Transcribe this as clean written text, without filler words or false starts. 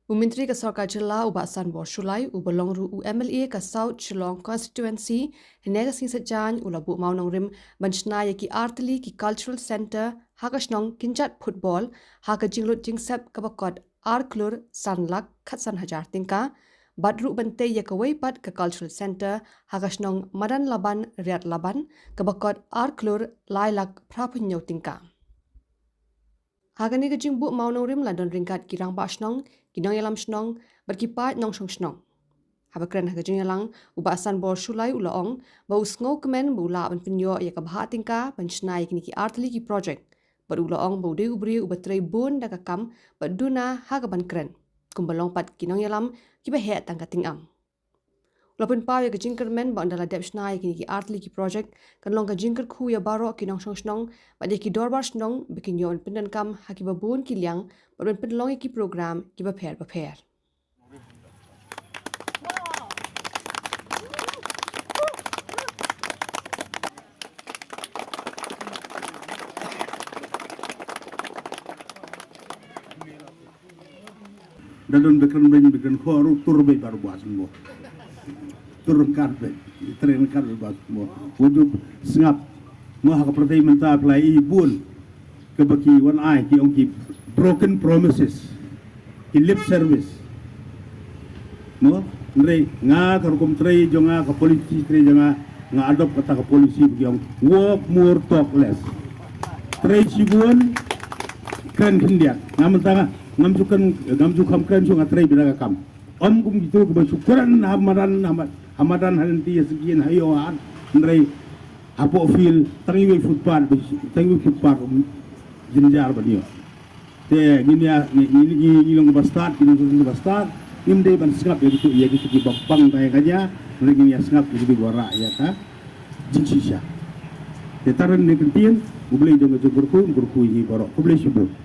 Menteri ke Sarkar Jela Ubasan Borshulai Ubalong Ru UMLA ke South Shillong Constituency Hinega Sing Sajan Ulabu Maunong Rim Banchna Yaki Artli ki Cultural Center Hakashnong Kinjat Football Haka Jinglut Jingsep Kabakot Arklur Sanlak Khatsan Hajar Tingka Badru Bante Yakawai Pat ke Cultural Center Hakashnong Madan Laban Riat Laban Kabakot Arklur Lailak Prapunyo Tingka Hagani ke jingbu Maunong Rim London Ringkat Kirang Bashnong Kinong Yalam Shnong Berkipat Nong Shong Shnong Habakren Hagajing Yalang Ubasan Borshulai Ulaong Bau Sngo Kemen Bula Ban Penyo Yakabha Tingka Banchna Yakini ki Artli ki Project Berulaong Bau De Ubri Ubatrai Bun Dakakam Baduna Hagaban Kren Kumbalong Pat Kinong Yalam Kibahe Tangka Tingam Ulapun pau ya kejingker men ba andala depsna ya kini ki artli ki project kan long kejingker khu ya baro kinong song snong ba de ki dorbar snong bikin yon pendan kam hakiba bun ki liang ba ben penlong ki program ki ba pher Dadon bekan khoru turbe baru buat semua turun karbe tren karbe buat semua wujud sengap maha kepertai mentah pelai ibun kebaki one eye ki ongki broken promises ki lip service mo ndrei nga karukum trei jonga ka polisi trei jonga nga adop kata ka polisi bagi ong walk more talk less trei sibun kan hindia ngamentanga ngamjukan kan sunga trei binaga kam om kum gitu kebersyukuran hamadan hanti sekian hayoan ndrei apo fil tangi football jinjar badio te gini long bastard nimde ban singap ya gitu ki bang tay kaja lagi ya singap gitu gora ya ta jinsisha te taran ne kentin ublei jonga jogurku ini borok ublei subuh